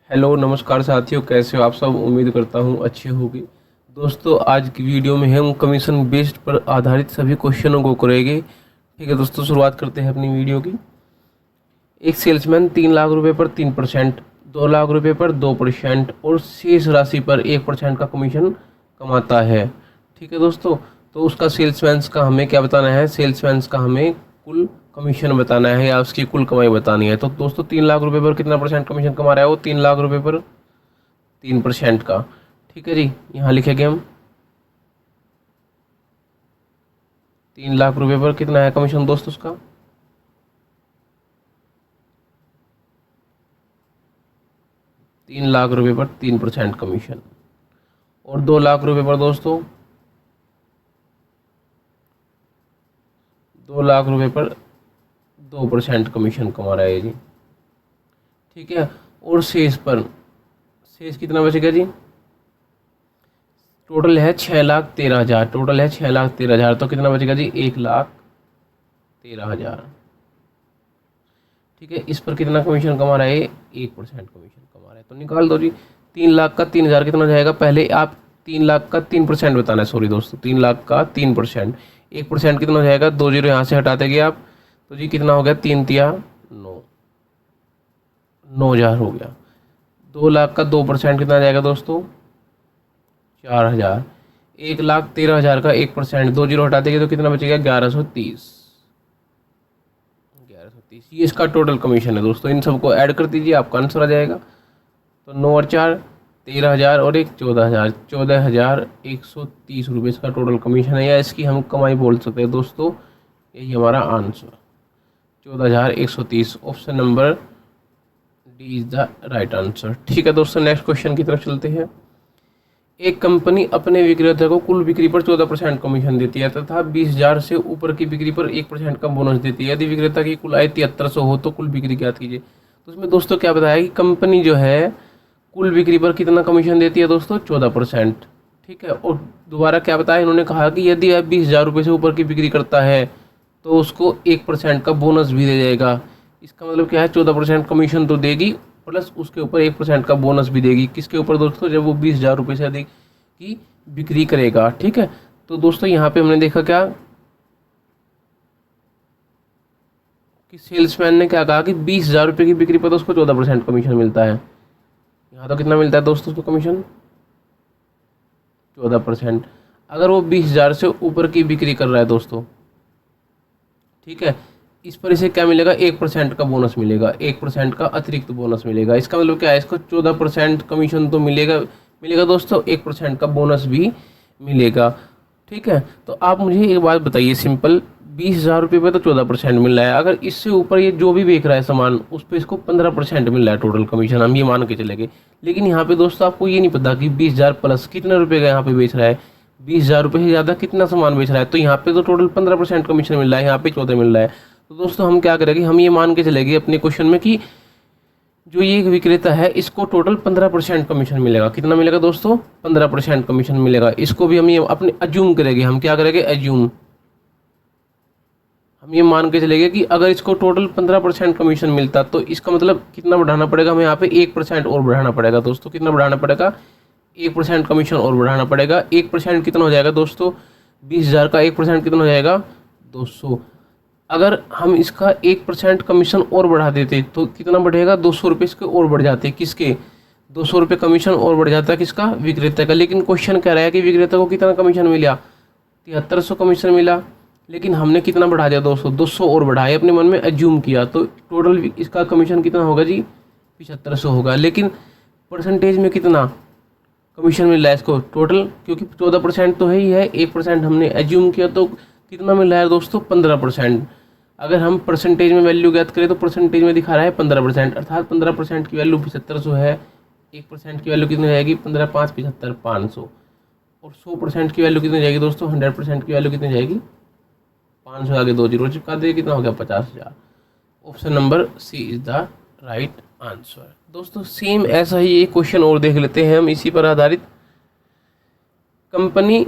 Hello नमस्कार साथियों, कैसे हो आप सब। उम्मीद करता हूँ अच्छे होंगे। दोस्तों आज की वीडियो में हम कमीशन बेस्ड पर आधारित सभी क्वेश्चनों को करेंगे। ठीक है दोस्तों, शुरुआत करते हैं अपनी वीडियो की। एक सेल्समैन 3 लाख रुपए पर 3%, 2 लाख रुपए पर 2% और शेष राशि पर 1% का कमीशन कमाता है। ठीक है दोस्तों, तो उसका सेल्समैन का हमें क्या बताना है, सेल्समैन का हमें कुल कमीशन बताना है या उसकी कुल कमाई बतानी है। तो दोस्तों 3 लाख रुपए पर कितना परसेंट कमीशन कमा रहा है वो, 3 लाख रुपए पर 3% का। ठीक है जी, यहाँ लिखेंगे हम 3 लाख रुपए पर कितना है कमीशन दोस्तों उसका, 3 लाख रुपए पर 3% कमीशन। और 2 लाख रुपए पर दोस्तों 2 लाख रुपए पर 2% कमीशन कमा रहा है जी। ठीक है, और शेष पर, शेष कितना बचेगा जी, टोटल है 6,13,000, टोटल है 6,13,000, तो कितना बचेगा जी, 1,13,000। ठीक है, इस पर कितना कमीशन कमा रहा है, 1% कमीशन कमा रहा है। तो निकाल दो जी, 3 लाख का 3,000 कितना हो जाएगा, पहले आप 3 लाख का 3% बताना है, सॉरी दोस्तों 3 लाख का 3%, 1% कितना हो जाएगा, 2 जीरो यहाँ से हटा देंगे आप, तो जी कितना हो गया, 3 तिया 9, 9,000 हो गया। 2 लाख का 2% कितना आ जाएगा दोस्तों, 4,000। 1,13,000 का 1%, 2 जीरो हटा देंगे तो कितना बचेगा, 1130, 1130। ये इसका टोटल कमीशन है दोस्तों। इन सबको ऐड कर दीजिए, आपका आंसर आ जाएगा। तो 9 और 4 13,000 और 1 14,000, 14,130 रुपये इसका टोटल कमीशन है, या इसकी हम कमाई बोल सकते हैं दोस्तों। यही हमारा answer 14,130। Option number D is the right answer. ठीक है दोस्तों, नेक्स्ट क्वेश्चन की तरफ चलते हैं। एक कंपनी अपने विक्रेता को कुल बिक्री पर 14% कमीशन देती है तथा 20,000 से ऊपर की बिक्री पर 1% का बोनस देती है। यदि विक्रेता की कुल आय 7300 हो तो कुल बिक्री ज्ञात कीजिए। तो उसमें दोस्तों क्या बताया कि कंपनी जो है कुल बिक्री पर कितना कमीशन देती है दोस्तों, 14%। ठीक है, और दोबारा क्या बताया, इन्होंने कहा कि यदि आप 20,000 रुपये से ऊपर की बिक्री करता है तो उसको 1% का बोनस भी दे जाएगा। इसका मतलब क्या है, 14% कमीशन तो देगी प्लस उसके ऊपर 1% का बोनस भी देगी। किसके ऊपर दोस्तों, जब वो 20,000 रुपये से अधिक की बिक्री करेगा। ठीक है, तो दोस्तों यहाँ पे हमने देखा क्या कि सेल्समैन ने क्या कहा कि 20,000 रुपये की बिक्री पर तो उसको 14% कमीशन मिलता है। यहाँ तो कितना मिलता है दोस्तों उसको कमीशन, 14%। अगर वो 20,000 से ऊपर की बिक्री कर रहा है दोस्तों, ठीक है, इस पर इसे क्या मिलेगा, 1% का बोनस मिलेगा, 1% का अतिरिक्त बोनस मिलेगा। इसका मतलब क्या है, इसको 14% कमीशन तो मिलेगा मिलेगा दोस्तों, 1% का बोनस भी मिलेगा। ठीक है, तो आप मुझे एक बात बताइए सिंपल, 20,000 रुपये पे तो 14% मिल रहा है, अगर इससे ऊपर ये जो भी बेच रहा है सामान उस पर इसको 15% मिल रहा है टोटल कमीशन, हम ये मान के चलेंगे। लेकिन यहाँ पे दोस्तों आपको ये नहीं पता कि 20,000 प्लस कितने रुपये का यहाँ पे बेच रहा है, 20,000 रुपये से ज़्यादा कितना सामान बेच रहा है। तो यहाँ पे तो टोटल 15% कमीशन मिल रहा है, यहाँ पे 14 मिल रहा है। तो दोस्तों हम क्या करेंगे, हम ये मान के चलेंगे अपने क्वेश्चन में कि जो ये विक्रेता है इसको टोटल 15% कमीशन मिलेगा। कितना मिलेगा दोस्तों, 15% कमीशन मिलेगा। इसको भी हम ये अपने अज्यूम करेंगे, हम क्या करेंगे, एज्यूम, हम ये मान के चलेंगे कि अगर इसको टोटल 15% कमीशन मिलता तो इसका मतलब कितना बढ़ाना पड़ेगा, हमें यहाँ पे 1% और बढ़ाना पड़ेगा दोस्तों। कितना बढ़ाना पड़ेगा, 1% कमीशन और बढ़ाना पड़ेगा। 1% कितना हो जाएगा दोस्तों, 20,000 का 1% कितना हो जाएगा, 200। अगर हम इसका 1% कमीशन और बढ़ा देते तो कितना बढ़ेगा, 200 रुपये इसके और बढ़ जाते। किसके, 200 रुपये कमीशन और बढ़ जाता है किसका, विक्रेता का। लेकिन क्वेश्चन कह रहा है कि विक्रेता को कितना कमीशन मिला, 7300 कमीशन मिला, लेकिन हमने कितना बढ़ा दिया दोस्तों, 200 और बढ़ाए, अपने मन में एज्यूम किया, तो टोटल इसका कमीशन कितना होगा जी, 7500 होगा। लेकिन परसेंटेज में कितना कमीशन मिल रहा है इसको टोटल, क्योंकि 14% तो है ही है, 1% हमने एज्यूम किया, तो कितना मिल रहा है दोस्तों, 15%। अगर हम परसेंटेज में वैल्यू ज्ञात करें तो परसेंटेज में दिखा रहा है 15%, अर्थात 15% की वैल्यू 7500 है। 1% की वैल्यू कितनी हो जाएगी, 15 5 75 500। और 100% की वैल्यू कितनी जाएगी दोस्तों, 100% की वैल्यू कितनी जाएगी, 500 आगे 2 जीरो चिपका दे, कितना हो गया, 50,000। Option number C is the right answer. दोस्तों सेम ऐसा ही एक क्वेश्चन और देख लेते हैं हम इसी पर आधारित। कंपनी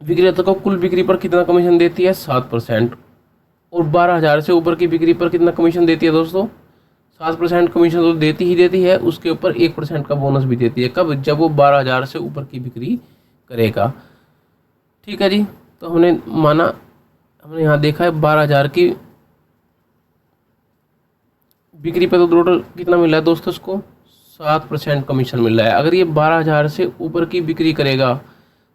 विक्रेता को कुल बिक्री पर कितना कमीशन देती है, 7%। और 12,000 से ऊपर की बिक्री पर कितना कमीशन देती है दोस्तों, 7% कमीशन तो देती ही देती है, उसके ऊपर 1% का बोनस भी देती है। कब? जब वो 12,000 से ऊपर की बिक्री करेगा। ठीक है जी, तो हमने माना, हमने यहाँ देखा है 12,000 की बिक्री पे तो टोटल कितना मिल रहा है दोस्तों, इसको 7% कमीशन मिल रहा है। अगर ये 12,000 से ऊपर की बिक्री करेगा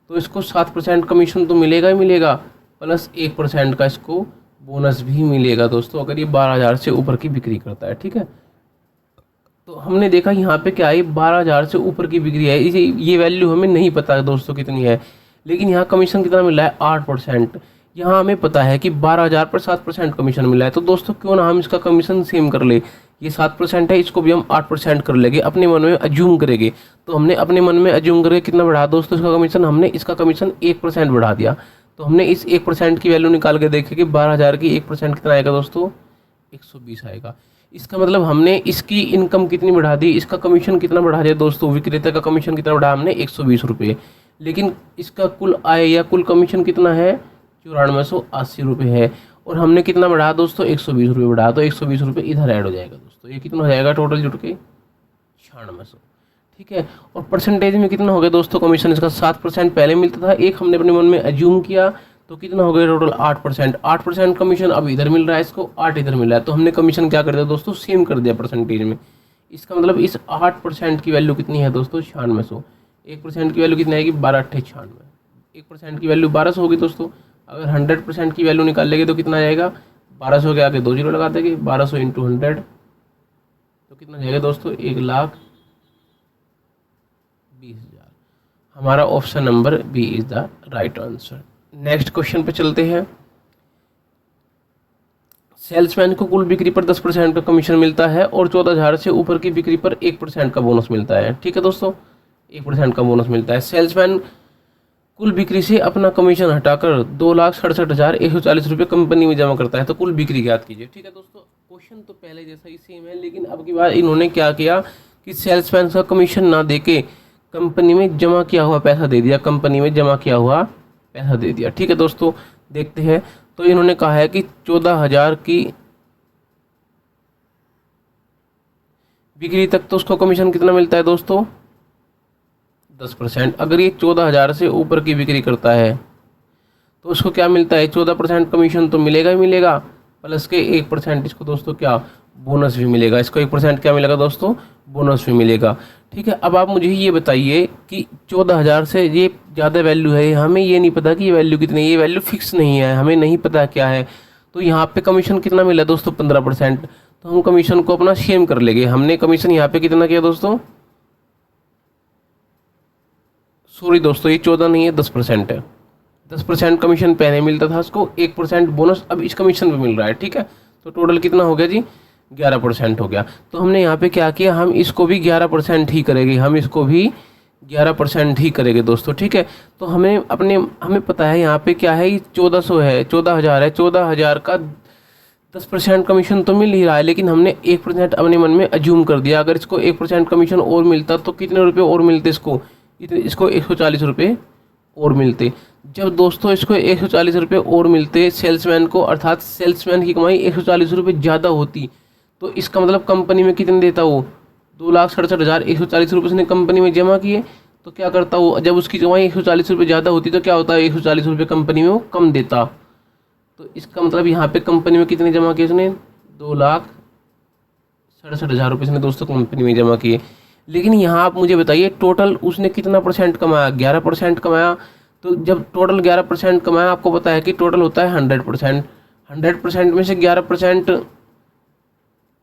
तो इसको 7% कमीशन तो मिलेगा ही मिलेगा, प्लस 1% का इसको बोनस भी मिलेगा दोस्तों, अगर ये 12,000 से ऊपर की बिक्री करता है। ठीक है, तो हमने देखा यहाँ पे क्या है, 12,000 से ऊपर की बिक्री है, इसे ये वैल्यू हमें नहीं पता दोस्तों कितनी है, लेकिन यहाँ कमीशन कितना मिल रहा है, 8%। यहाँ हमें पता है कि 12,000 पर 7% कमीशन मिला है, तो दोस्तों क्यों ना हम इसका कमीशन सेम कर ले। ये 7% है, इसको भी हम 8% कर लेंगे, अपने मन में अज्यूम करेंगे। तो हमने अपने मन में अज्यूम करके कितना बढ़ा दोस्तों इसका कमीशन, हमने इसका कमीशन 1% बढ़ा दिया। तो हमने इस 1% की वैल्यू निकाल के देखे कि 12,000 की 1% कितना आएगा दोस्तों, 120 आएगा। इसका मतलब हमने इसकी इनकम कितनी बढ़ा दी, इसका कमीशन कितना बढ़ा दिया दोस्तों, विक्रेता का कमीशन कितना बढ़ाया हमने, 120 रुपये। लेकिन इसका कुल आय या कुल कमीशन कितना है, 9480 रुपये है, और हमने कितना बढ़ाया दोस्तों, 120 रुपये बढ़ाया। तो 120 रुपये इधर ऐड हो जाएगा दोस्तों, ये कितना हो जाएगा टोटल जुट के 9600। ठीक है, और परसेंटेज में कितना हो गया दोस्तों कमीशन इसका, 7% पहले मिलता था, एक हमने अपने मन में एज्यूम किया, तो कितना हो गया टोटल 8%। 8% कमीशन अब इधर मिल रहा है, इसको 8 इधर मिल रहा है, तो हमने कमीशन क्या कर दिया दोस्तों, सेम कर दिया परसेंटेज में। इसका मतलब इस 8% की वैल्यू कितनी है दोस्तों, 9600। 1% की वैल्यू कितनी आएगी, 12/98। 1% की वैल्यू 1200 होगी दोस्तों। अगर 100% की वैल्यू निकाल लेंगे तो कितना आएगा, 1200 के आगे 2 जीरो लगा देंगे, 1200 × 100 तो कितना जाएगा दोस्तों, 1,20,000। हमारा option number B is the right answer. Next question पे चलते हैं। सेल्समैन को कुल बिक्री पर 10% का कमीशन मिलता है और 14,000 से ऊपर की बिक्री पर 1% का बोनस मिलता है। ठीक है दोस्तों, 1% का बोनस मिलता है। सेल्समैन कुल बिक्री से अपना कमीशन हटाकर 2,67,140 रुपये कंपनी में जमा करता है, तो कुल बिक्री ज्ञात कीजिए। ठीक है दोस्तों, क्वेश्चन तो पहले जैसा ही सेम है, लेकिन अब की बार इन्होंने क्या किया कि सेल्समैन का कमीशन ना देके कंपनी में जमा किया हुआ पैसा दे दिया, कंपनी में जमा किया हुआ पैसा दे दिया। ठीक है दोस्तों, देखते हैं। तो इन्होंने कहा है कि 14,000 की बिक्री तक तो उसको कमीशन कितना मिलता है दोस्तों, 10%। अगर ये 14,000 से ऊपर की बिक्री करता है तो उसको क्या मिलता है, 14% कमीशन तो मिलेगा ही मिलेगा, प्लस के 1% इसको दोस्तों क्या बोनस भी मिलेगा। इसको 1% क्या मिलेगा दोस्तों, बोनस भी मिलेगा। ठीक है, अब आप मुझे ये बताइए कि 14,000 से ये ज़्यादा वैल्यू है, हमें ये नहीं पता कि ये वैल्यू कितनी है, ये वैल्यू फिक्स नहीं है, हमें नहीं पता क्या है। तो यहाँ पे कमीशन कितना मिला दोस्तों, 15%। तो हम कमीशन को अपना सेम कर लेंगे। हमने कमीशन यहाँ पे कितना किया दोस्तों, सॉरी दोस्तों, ये 14 नहीं है, 10% है। 10% कमीशन पहले मिलता था उसको, 1% बोनस अब इस कमीशन पे मिल रहा है। ठीक है, तो टोटल कितना हो गया जी, 11% हो गया। तो हमने यहाँ पे क्या किया, हम इसको भी 11% ही करेंगे, हम इसको भी 11% ही करेंगे दोस्तों। ठीक है, तो हमें पता है यहाँ पे क्या है, 1400 है, 14,000 है, 14,000 का 10% कमीशन तो मिल ही रहा है, लेकिन हमने 1% अपने मन में अज्यूम कर दिया। अगर इसको 1% कमीशन और मिलता तो कितने रुपये और मिलते इसको, इसको 140 रुपये और मिलते। जब दोस्तों इसको 140 रुपये और मिलते सेल्समैन को, अर्थात सेल्समैन की कमाई 140 रुपये ज़्यादा होती, तो इसका मतलब कंपनी में कितने देता वो, 2,67,140 रुपये उसने कंपनी में जमा किए। तो क्या करता वो, जब उसकी कमाई 140 रुपये ज़्यादा होती तो क्या होता है, 140 रुपये कंपनी में वो कम देता। तो इसका मतलब यहाँ पे कंपनी में कितने जमा किए उसने, 2,67,000 रुपये उसने दोस्तों कंपनी में जमा किए। लेकिन यहाँ आप मुझे बताइए टोटल उसने कितना % कमाया, 11% कमाया। तो जब टोटल 11% कमाया, आपको पता है कि टोटल होता है 100%। 100% में से 11%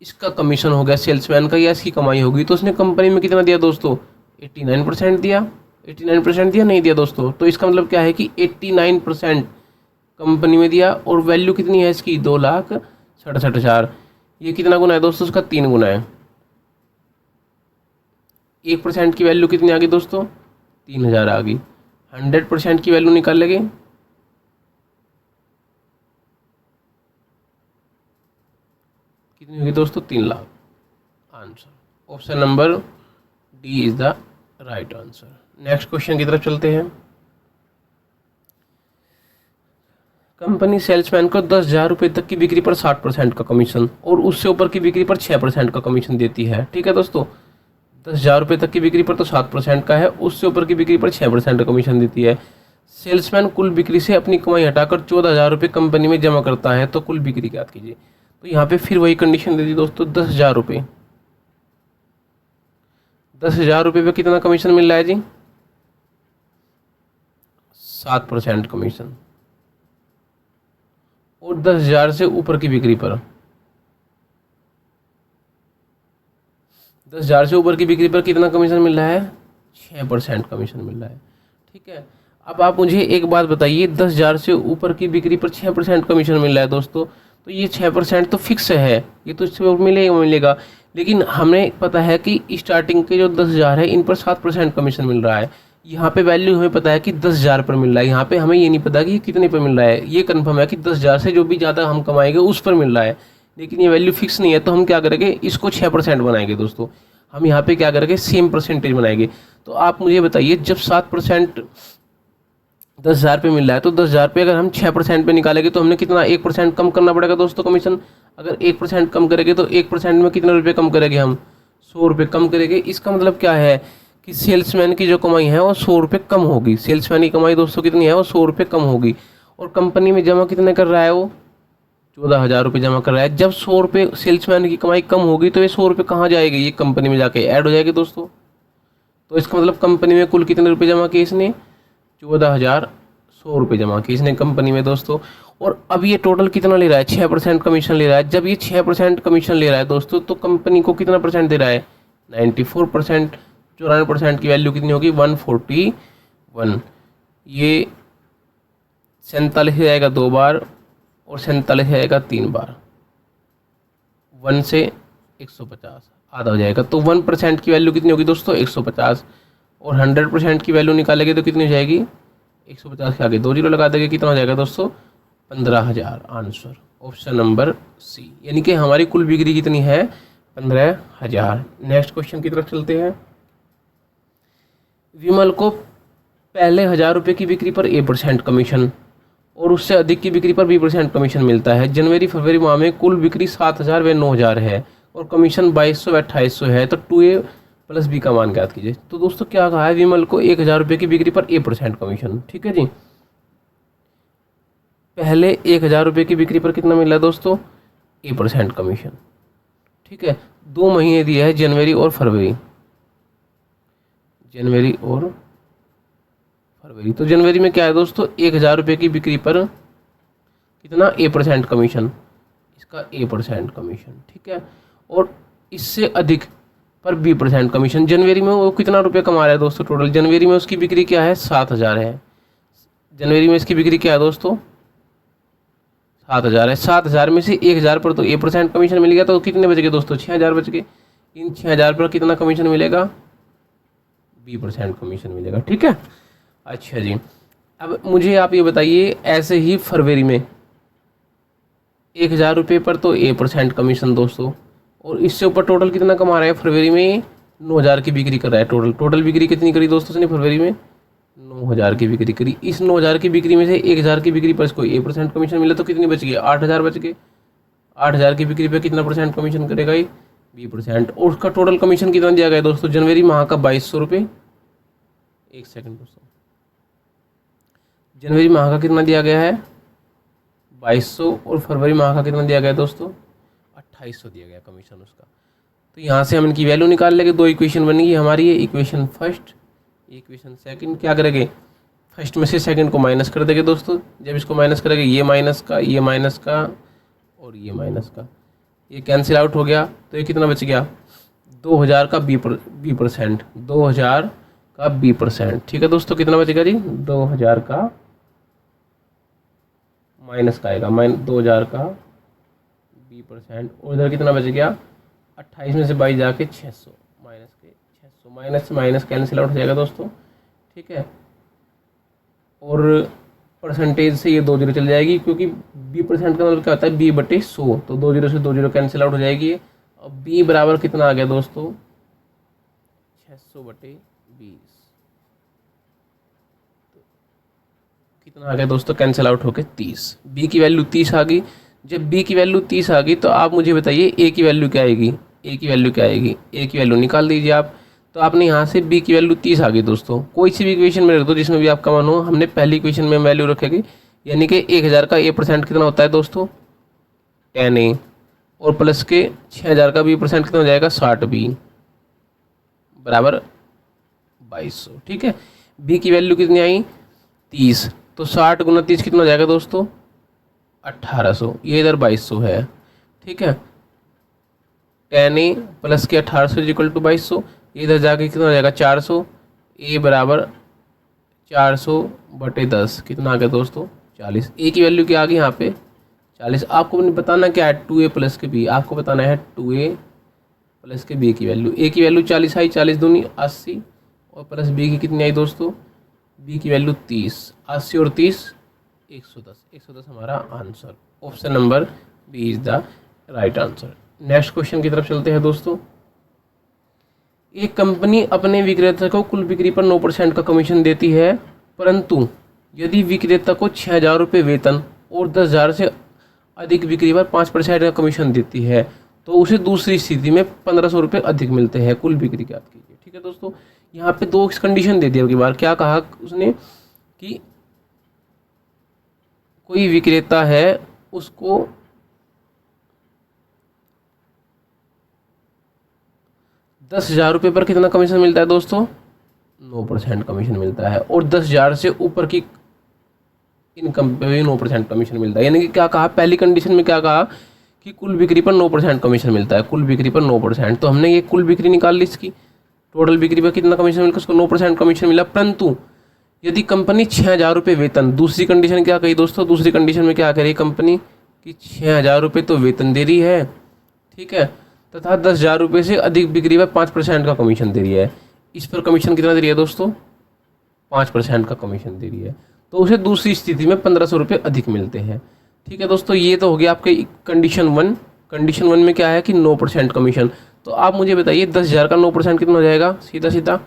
इसका कमीशन हो गया सेल्समैन का, या इसकी कमाई होगी। तो उसने कंपनी में कितना दिया दोस्तों, 89% दिया। 89% दिया, नहीं दिया दोस्तों। तो इसका मतलब क्या है कि 89% कंपनी में दिया, और वैल्यू कितनी है इसकी, 2,67,000। ये कितना गुना है दोस्तों, उसका 3 गुना है। 1% की वैल्यू कितनी आ गई दोस्तों, 3,000 आ गई। 100% की वैल्यू निकाल लेंगे, कितनी होगी दोस्तों, 3 lakh. Answer option number D is the right answer. Next question की तरफ चलते हैं। कंपनी सेल्समैन को 10,000 रुपये तक की बिक्री पर 60% का कमीशन और उससे ऊपर की बिक्री पर 6% का कमीशन देती है। ठीक है दोस्तों, 10,000 रुपये तक की बिक्री पर तो 7% का है, उससे ऊपर की बिक्री पर 6% का कमीशन देती है। सेल्समैन कुल बिक्री से अपनी कमाई हटाकर 14,000 रुपये कंपनी में जमा करता है, तो कुल बिक्री ज्ञात कीजिए। तो यहाँ पे फिर वही कंडीशन दे दी दोस्तों, 10,000 रुपये, 10,000 रुपये पे कितना कमीशन मिल रहा है जी? 7% कमीशन। और 10,000 से ऊपर की बिक्री पर, 10,000 से ऊपर की बिक्री पर कितना कमीशन मिल रहा है? 6% कमीशन मिल रहा है। ठीक है, अब आप मुझे एक बात बताइए, 10,000 से ऊपर की बिक्री पर 6% कमीशन मिल रहा है दोस्तों, तो ये 6% तो फिक्स है, ये तो इससे मिलेगा मिलेगा। लेकिन हमें पता है कि स्टार्टिंग के जो 10,000 है इन पर 7% कमीशन मिल रहा है। यहाँ पे वैल्यू हमें पता है कि 10,000 पर मिल रहा है, यहाँ पे हमें ये नहीं पता कि ये कितने पर मिल रहा है। ये कंफर्म है कि 10,000 से जो भी ज़्यादा हम कमाएंगे उस पर मिल रहा है, लेकिन ये वैल्यू फिक्स नहीं है। तो हम क्या करेंगे, इसको 6% बनाएंगे दोस्तों। हम यहाँ पे क्या करेंगे, सेम परसेंटेज बनाएंगे। तो आप मुझे बताइए, जब 7% 10,000 पे मिल रहा है, तो 10,000 पे अगर हम 6% पे निकालेंगे तो हमने कितना 1% कम करना पड़ेगा दोस्तों कमीशन। अगर 1% कम करेंगे तो 1% में कितने रुपये कम करेंगे हम? 100 रुपये कम करेंगे। इसका मतलब क्या है कि सेल्समैन की जो कमाई है वो 100 रुपये कम होगी। सेल्समैन की कमाई दोस्तों कितनी है? वो 100 रुपये कम होगी। और कंपनी में जमा कितने कर रहा है वो? 14,000 रुपये जमा कर रहा है। जब 100 रुपये सेल्समैन की कमाई कम होगी तो ये 100 रुपये कहाँ जाएगी? ये कंपनी में जाके ऐड हो जाएगी दोस्तों। तो इसका मतलब कंपनी में कुल कितने रुपये जमा किए इसने? 14,100 रुपये जमा किए इसने कंपनी में दोस्तों। और अब ये टोटल कितना ले रहा है? 6% कमीशन ले रहा है। जब ये 6% कमीशन ले रहा है दोस्तों, तो कंपनी को कितना परसेंट दे रहा है? 94%। 94% की वैल्यू कितनी होगी? 141। ये 47 जाएगा 2 बार और 47 जाएगा 3 बार। 1 से 150 आधा हो जाएगा। तो 1% की वैल्यू कितनी होगी दोस्तों? 150। और 100% की वैल्यू निकालेंगे तो कितनी हो जाएगी? 150 के आगे 2 जीरो लगा देंगे, कितना हो जाएगा दोस्तों? 15,000। आंसर ऑप्शन नंबर सी, यानी कि हमारी कुल बिक्री कितनी है? 15,000। नेक्स्ट क्वेश्चन की तरफ चलते हैं। विमल को पहले 1,000 रुपये की बिक्री पर 1% कमीशन और उससे अधिक की बिक्री पर 20% कमीशन मिलता है। जनवरी फरवरी माह में कुल बिक्री 7,000 व 9,000 है और कमीशन 2,200 व 2,800 है, तो 2A प्लस B का मान ज्ञात कीजिए। तो दोस्तों क्या कहा है, विमल को 1,000 रुपये की बिक्री पर 1% कमीशन। ठीक है जी, पहले 1,000 रुपये की बिक्री पर कितना मिला दोस्तों? 1% कमीशन। ठीक है, 2 महीने दिया है, जनवरी और फरवरी। जनवरी और फरवरी, तो जनवरी में क्या है दोस्तों? 1,000 रुपये की बिक्री पर कितना? 1% कमीशन, इसका 1% कमीशन। ठीक है, और इससे अधिक पर 20% कमीशन। जनवरी में वो कितना रुपये कमा रहा है दोस्तों? टोटल जनवरी में उसकी बिक्री क्या है? 7,000 है। जनवरी में इसकी बिक्री क्या है दोस्तों? 7,000 है। 7,000 में से 1,000 पर तो 1% कमीशन मिल गया, तो कितने बच गए दोस्तों? 6,000 बच गए। इन 6,000 पर कितना कमीशन मिलेगा? 20% कमीशन मिलेगा। ठीक है, अच्छा जी, अब मुझे आप ये बताइए, ऐसे ही फरवरी में 1,000 रुपये पर तो 1% कमीशन दोस्तों, और इससे ऊपर टोटल कितना कमा रहा है फरवरी में? 9,000 की बिक्री कर रहा है। टोटल बिक्री कितनी करी दोस्तों उसने फरवरी में? 9,000 की बिक्री करी। इस 9,000 की बिक्री में से 1,000 की बिक्री पर इसको 1% कमीशन मिला, तो कितनी बच गई? 8,000 बच गए। 8,000 की बिक्री पर कितना परसेंट कमीशन करेगा ये? 20%। और उसका टोटल कमीशन कितना दिया गया दोस्तों? जनवरी माह का 2,200 रुपये। एक सेकंड दोस्तों, जनवरी माह का कितना दिया गया है? 2,200। और फरवरी माह का कितना दिया गया दोस्तों? 2,800 दिया गया कमीशन उसका। तो यहाँ से हम इनकी वैल्यू निकाल लेंगे। 2 इक्वेशन बनेगी हमारी, ये इक्वेशन फर्स्ट, इक्वेशन सेकंड। क्या करेंगे? फर्स्ट में से सेकंड को माइनस कर देंगे दोस्तों। जब इसको माइनस करेंगे, ये माइनस का, ये माइनस का और ये माइनस का, ये कैंसिल आउट हो गया। तो ये कितना बच गया? 2,000 का 20%। 2,000 का 20%। ठीक है दोस्तों, कितना बचेगा जी? 2,000 का माइनस का आएगा, 2,000 का 20%। और इधर कितना बच गया? 28 में से 22 जाके 600, माइनस के 600, माइनस से माइनस कैंसिल आउट हो जाएगा दोस्तों। ठीक है, और परसेंटेज से ये 2 जीरो चल जाएगी, क्योंकि 20% का मतलब क्या होता है? 20/100। तो 2 जीरो से 2 जीरो कैंसिल आउट हो जाएगी। और B बराबर कितना आ गया दोस्तों? 600/20। कितना आ गया दोस्तों, कैंसिल आउट होके 30। बी की वैल्यू 30 आ गई। जब बी की वैल्यू 30 आ गई तो आप मुझे बताइए ए की वैल्यू क्या आएगी। ए की वैल्यू क्या आएगी, ए की वैल्यू निकाल दीजिए आप। तो आपने यहाँ से बी की वैल्यू 30 आ गई दोस्तों। कोई सी भी इक्वेशन में रख दो जिसमें भी आपका मान हो। हमने पहली इक्वेशन में वैल्यू रखेगी, यानी कि 1000 का A% कितना होता है दोस्तों 10A, और प्लस के 6000 का B% कितना हो जाएगा 60B बराबर 2200। ठीक है, बी की वैल्यू कितनी आई 30, तो 60 गुना 30 कितना हो जाएगा दोस्तों 1800। ये इधर 2200 है। ठीक है, 10A प्लस के 1800 इक्वल टू 2200। इधर जाके कितना हो जाएगा 400। ए बराबर 400/10 कितना आ गया दोस्तों 40। ए की वैल्यू क्या आ गई यहाँ पे 40। आपको बताना क्या है 2A प्लस के बी, आपको बताना है 2A प्लस के बी की वैल्यू। ए की वैल्यू 40 आई, 40 दूनी 80, और प्लस बी की कितनी आई दोस्तों, बी की वैल्यू 30। 80 और 30 110। 110 हमारा आंसर। Option number B is the right answer. Next question की तरफ चलते हैं दोस्तों। एक कंपनी अपने विक्रेता को कुल बिक्री पर 9% का कमीशन देती है, परंतु यदि विक्रेता को 6000 रुपये वेतन और 10,000 से अधिक बिक्री पर 5% का कमीशन देती है तो उसे दूसरी स्थिति में 1500 रुपये अधिक मिलते हैं। कुल बिक्री ज्ञात कीजिए। ठीक है दोस्तों, यहाँ पे 2 कंडीशन दे दिया। बार क्या कहा उसने कि कोई विक्रेता है उसको 10,000 रुपये पर कितना कमीशन मिलता है दोस्तों 9% कमीशन मिलता है, और 10,000 से ऊपर की इनकम पे भी 9% कमीशन मिलता है। यानी कि क्या कहा पहली कंडीशन में, क्या कहा कि कुल बिक्री पर 9% कमीशन मिलता है। कुल बिक्री पर 9%, तो हमने ये कुल बिक्री निकाल ली इसकी। टोटल बिक्री पर कितना कमीशन मिला, उसको 9% कमीशन मिला। परंतु यदि कंपनी 6000 रुपये वेतन, दूसरी कंडीशन क्या कही दोस्तों, दूसरी कंडीशन में क्या कह रही कंपनी कि 6000 रुपये तो वेतन दे रही है, ठीक है, तथा 10,000 रुपये से अधिक बिक्री पर 5% का कमीशन दे रही है। इस पर कमीशन कितना दे रही है दोस्तों 5% का कमीशन दे रही है, तो उसे दूसरी स्थिति में 1500 रुपये अधिक मिलते हैं। ठीक है दोस्तों, ये तो हो गया आपके कंडीशन 1। कंडीशन 1 में क्या है कि 9% कमीशन। तो आप मुझे बताइए 10,000 का 9% कितना हो जाएगा, सीधा सीधा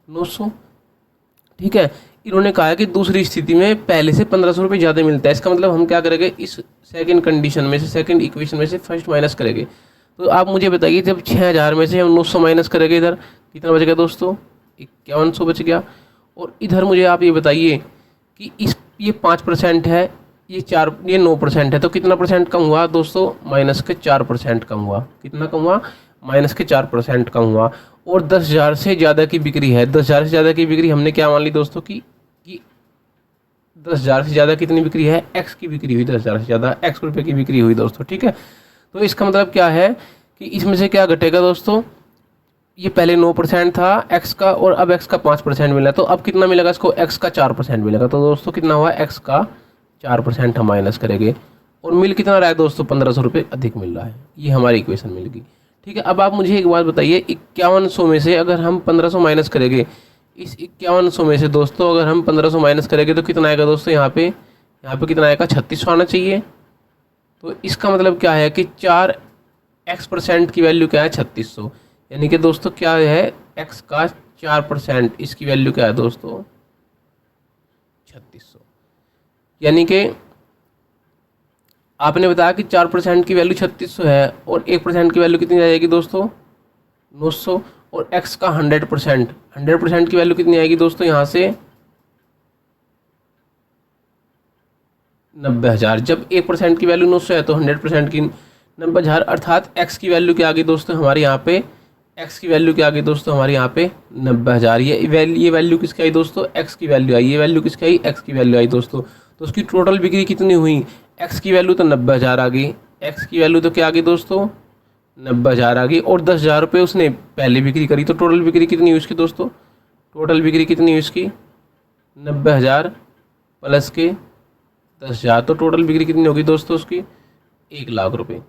900। ठीक है, इन्होंने कहा है कि दूसरी स्थिति में पहले से 1500 रुपये ज़्यादा मिलता है। इसका मतलब हम क्या करेंगे, इस सेकंड कंडीशन में से, सेकंड इक्वेशन में से फर्स्ट माइनस करेंगे। तो आप मुझे बताइए जब 6000 में से हम 900 माइनस करेंगे, इधर कितना बच गया दोस्तों 5100 बच गया। और इधर मुझे आप ये बताइए कि ये 5% है, ये 9% है, तो कितना परसेंट कम हुआ दोस्तों माइनस के 4% कम हुआ। कितना कम हुआ, माइनस के 4% कम हुआ। और 10,000 से ज़्यादा की बिक्री है, 10,000 से ज़्यादा की बिक्री हमने क्या मान ली दोस्तों कि 10,000 से ज़्यादा कितनी बिक्री है, एक्स की बिक्री हुई, 10,000 से ज़्यादा एक्स रुपये की बिक्री हुई दोस्तों। ठीक है, तो इसका मतलब क्या है कि इसमें से क्या घटेगा दोस्तों, ये पहले 9% था एक्स का, और अब एक्स का 5% मिला, तो अब कितना मिलेगा इसको, एक्स का 4% मिलेगा। तो दोस्तों कितना हुआ, एक्स का 4% हम माइनस करेंगे, और मिल कितना रहा है दोस्तों 1500 रुपये अधिक मिल रहा है। ये हमारी इक्वेशन मिल गई। ठीक है, अब आप मुझे एक बात बताइए, 5100 में से अगर हम 1500 माइनस करेंगे, इस 5100 में से दोस्तों अगर हम 1500 माइनस करेंगे तो कितना आएगा दोस्तों, यहाँ पे कितना आएगा 3600 आना चाहिए। तो इसका मतलब क्या है कि 4x% की वैल्यू क्या है 3600, यानी कि दोस्तों क्या है x का 4%, इसकी वैल्यू क्या है दोस्तों 3600। यानी कि आपने बताया कि 4% की वैल्यू 3600 है, और 1% की वैल्यू कितनी आएगी दोस्तों 900, और x का 100% की वैल्यू कितनी आएगी दोस्तों यहाँ से 90,000। जब 1% की वैल्यू 900 है तो 100% की 90,000, अर्थात x की वैल्यू क्या आ गई दोस्तों हमारे यहाँ पे, x की वैल्यू क्या आ गई दोस्तों हमारे यहाँ पे 90,000। ये वैल्यू किसकी आई दोस्तों, x की वैल्यू आई। ये वैल्यू किसकी आई, x की वैल्यू आई दोस्तों। तो उसकी टोटल बिक्री कितनी हुई, x की वैल्यू तो 90,000 आ गई, x की वैल्यू तो क्या आ गई दोस्तों 90,000 आ गई, और 10,000 रुपये उसने पहले बिक्री करी, तो टोटल बिक्री कितनी हुई उसकी दोस्तों, टोटल बिक्री कितनी हुई उसकी 90,000 प्लस के 10,000, तो टोटल बिक्री कितनी होगी दोस्तों उसकी 1,00,000 रुपये।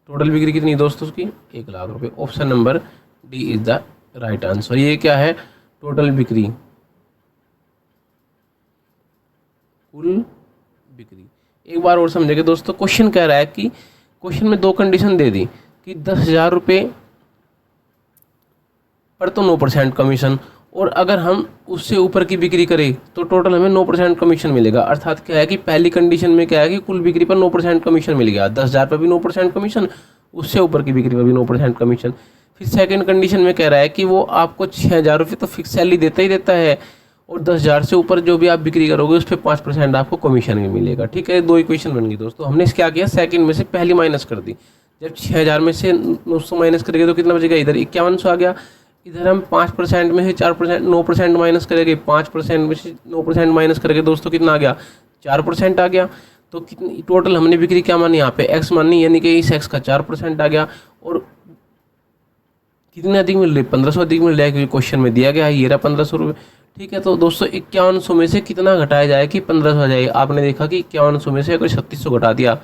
टोटल बिक्री कितनी दोस्तों उसकी 1,00,000 रुपये। Option number D is the right answer. ये क्या है, टोटल बिक्री, कुल बिक्री। एक बार और समझेंगे दोस्तों, क्वेश्चन कह रहा है कि क्वेश्चन में 2 कंडीशन दे दी कि 10,000 रुपये पर तो 9% कमीशन, और अगर हम उससे ऊपर की बिक्री करें तो टोटल हमें 9% कमीशन मिलेगा। अर्थात क्या है कि पहली कंडीशन में क्या है कि कुल बिक्री पर 9% कमीशन मिल गया, 10,000 पर भी 9% कमीशन, उससे ऊपर की बिक्री पर भी 9% कमीशन। फिर सेकंड कंडीशन में कह रहा है कि वो आपको 6,000 रुपये तो फिक्स सैलरी देता ही देता है, और 10,000 से ऊपर जो भी आप बिक्री करोगे उस पर 5% आपको कमीशन भी मिलेगा। ठीक है, दो इक्वेशन बन गई दोस्तों। हमने क्या किया, सेकंड में से पहली माइनस कर दी। जब 6,000 में से 900 माइनस करेंगे तो कितना बचेगा, इधर 5100 आ गया। इधर हम 5% में से 4% 9% माइनस करेंगे, 5% में से 9% माइनस करेंगे दोस्तों कितना आ गया, 4% आ गया। तो कितनी टोटल हमने बिक्री क्या मानी यहाँ पे, एक्स मानी, यानी कि इस एक्स का 4% आ गया। और कितने अधिक मिल रही, 1500 अधिक मिल रहा है, क्योंकि क्वेश्चन में दिया गया है ये रहा 1500 रुपये। ठीक है, तो दोस्तों 5100 में से कितना घटाया जाए कि 1500 आ जाए। आपने देखा कि 5100 में से अगर 3600 घटा दिया,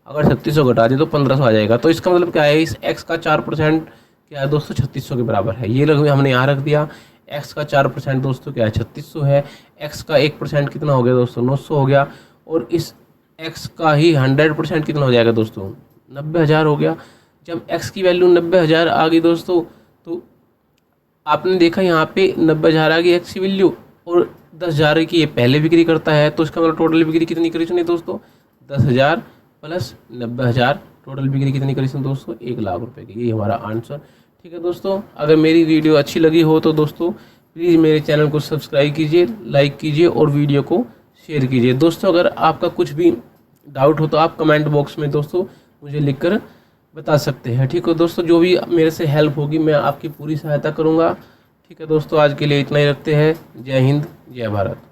अगर 3600 घटा दिया तो 1500 आ जाएगा। तो इसका मतलब क्या है, इस एक्स का 4% क्या है दोस्तों, 3600 के बराबर है। ये हमने यहाँ रख दिया, एक्स का 4% दोस्तों क्या है, 3600 है। एक्स का 1% कितना हो गया दोस्तों, 900 हो गया। और इस एक्स का ही 100% कितना हो जाएगा दोस्तों, 90,000 हो गया। जब एक्स की वैल्यू 90,000 आ गई दोस्तों, तो आपने देखा यहाँ पे 90,000 आ गई एक्स की वैल्यू, और 10,000 की ये पहले बिक्री करता है, तो इसका मतलब टोटल बिक्री कितनी करी सुनिए दोस्तों, 10,000 प्लस 90,000, टोटल बिक्री कितनी करी सुनिए दोस्तों, 1,00,000 रुपये की। ये हमारा आंसर। ठीक है दोस्तों, अगर मेरी वीडियो अच्छी लगी हो तो दोस्तों प्लीज़ मेरे चैनल को सब्सक्राइब कीजिए, लाइक कीजिए और वीडियो को शेयर कीजिए। दोस्तों अगर आपका कुछ भी डाउट हो तो आप कमेंट बॉक्स में दोस्तों मुझे लिखकर बता सकते हैं। ठीक है दोस्तों, जो भी मेरे से हेल्प होगी मैं आपकी पूरी सहायता करूँगा। ठीक है दोस्तों, आज के लिए इतना ही रखते हैं। जय हिंद, जय भारत।